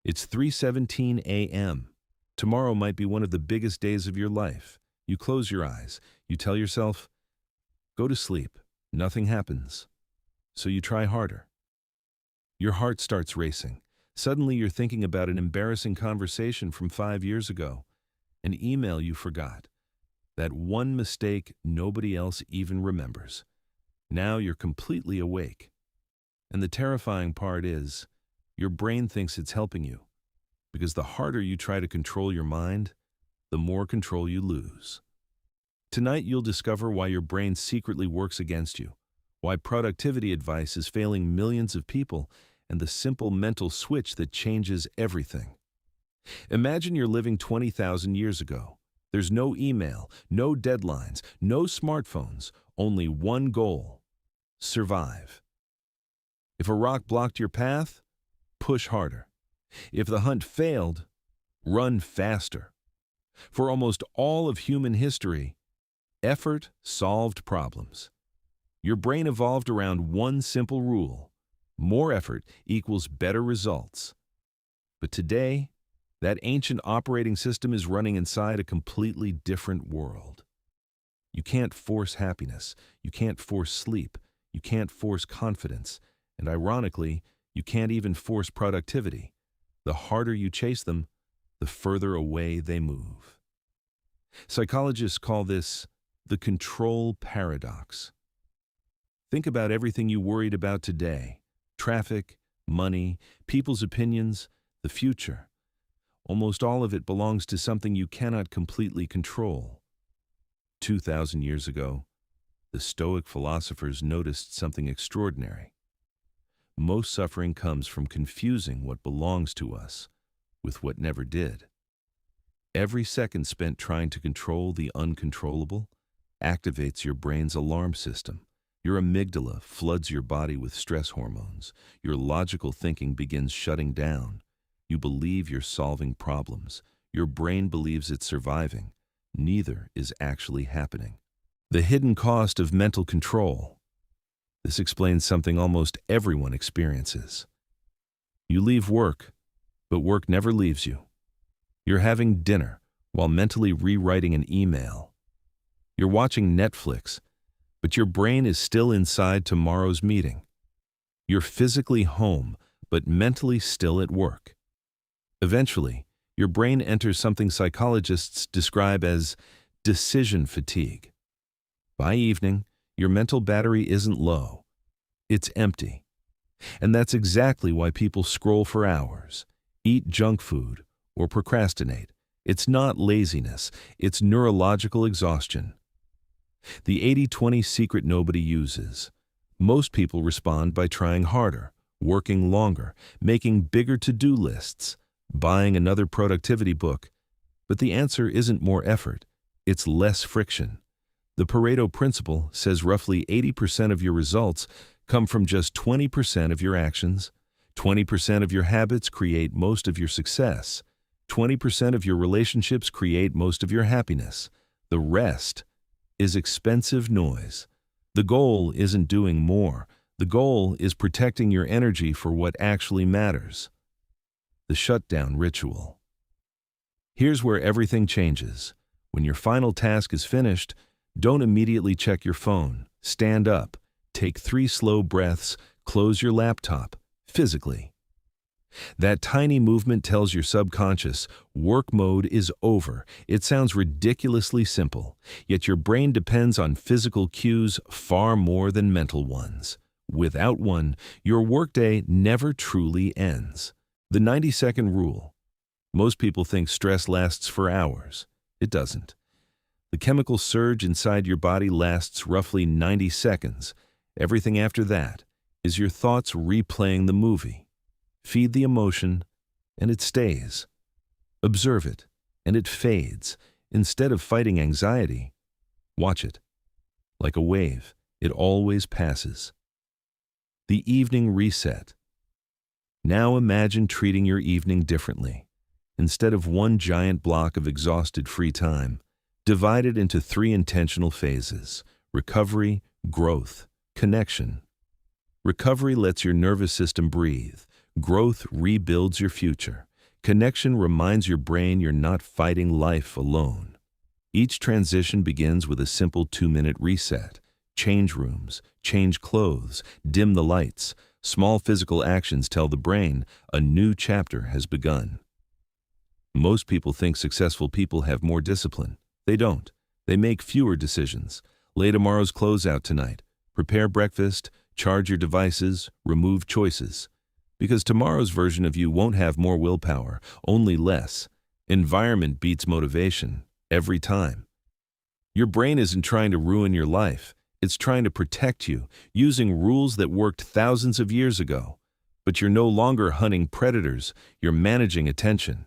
It's 3:17 a.m. Tomorrow might be one of the biggest days of your life. You close your eyes. You tell yourself, go to sleep. Nothing happens. So you try harder. Your heart starts racing. Suddenly you're thinking about an embarrassing conversation from 5 years ago, an email you forgot, that one mistake nobody else even remembers. Now you're completely awake. And the terrifying part is, your brain thinks it's helping you, because the harder you try to control your mind, the more control you lose. Tonight you'll discover why your brain secretly works against you, why productivity advice is failing millions of people, and the simple mental switch that changes everything. Imagine you're living 20,000 years ago. There's no email, no deadlines, no smartphones, only one goal: survive. If a rock blocked your path, push harder. If the hunt failed, run faster. For almost all of human history, effort solved problems. Your brain evolved around one simple rule: more effort equals better results. But today, that ancient operating system is running inside a completely different world. You can't force happiness. You can't force sleep. You can't force confidence. And ironically, you can't even force productivity. The harder you chase them, the further away they move. Psychologists call this the control paradox. Think about everything you worried about today: traffic, money, people's opinions, the future. Almost all of it belongs to something you cannot completely control. 2,000 years ago, the Stoic philosophers noticed something extraordinary. Most suffering comes from confusing what belongs to us with what never did. Every second spent trying to control the uncontrollable activates your brain's alarm system. Your amygdala floods your body with stress hormones. Your logical thinking begins shutting down. You believe you're solving problems. Your brain believes it's surviving. Neither is actually happening. The hidden cost of mental control. This explains something almost everyone experiences. You leave work, but work never leaves you. You're having dinner while mentally rewriting an email. You're watching Netflix, but your brain is still inside tomorrow's meeting. You're physically home, but mentally still at work. Eventually, your brain enters something psychologists describe as decision fatigue. By evening, your mental battery isn't low. It's empty. And that's exactly why people scroll for hours, eat junk food, or procrastinate. It's not laziness, it's neurological exhaustion. The 80-20 secret nobody uses. Most people respond by trying harder, working longer, making bigger to-do lists, buying another productivity book. But the answer isn't more effort, it's less friction. The Pareto principle says roughly 80% of your results come from just 20% of your actions. 20% of your habits create most of your success. 20% of your relationships create most of your happiness. The rest is expensive noise. The goal isn't doing more. The goal is protecting your energy for what actually matters. The shutdown ritual. Here's where everything changes. When your final task is finished, don't immediately check your phone. Stand up, take 3 slow breaths, close your laptop, physically. That tiny movement tells your subconscious, work mode is over. It sounds ridiculously simple, yet your brain depends on physical cues far more than mental ones. Without one, your workday never truly ends. The 90-second rule. Most people think stress lasts for hours. It doesn't. The chemical surge inside your body lasts roughly 90 seconds. Everything after that is your thoughts replaying the movie. Feed the emotion, and it stays. Observe it, and it fades. Instead of fighting anxiety, watch it. Like a wave, it always passes. The evening reset. Now imagine treating your evening differently. Instead of one giant block of exhausted free time, divide it into 3 intentional phases: recovery, growth, connection. Recovery lets your nervous system breathe. Growth rebuilds your future. Connection reminds your brain you're not fighting life alone. Each transition begins with a simple 2-minute reset. Change rooms, change clothes, dim the lights. Small physical actions tell the brain a new chapter has begun. Most people think successful people have more discipline. They don't. They make fewer decisions. Lay tomorrow's clothes out tonight. Prepare breakfast, charge your devices, remove choices. Because tomorrow's version of you won't have more willpower, only less. Environment beats motivation, every time. Your brain isn't trying to ruin your life. It's trying to protect you, using rules that worked thousands of years ago. But you're no longer hunting predators, you're managing attention.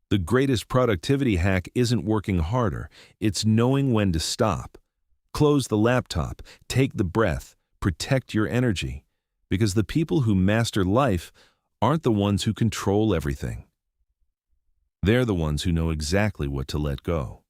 The greatest productivity hack isn't working harder, it's knowing when to stop. Close the laptop, take the breath, protect your energy. Because the people who master life aren't the ones who control everything. They're the ones who know exactly what to let go.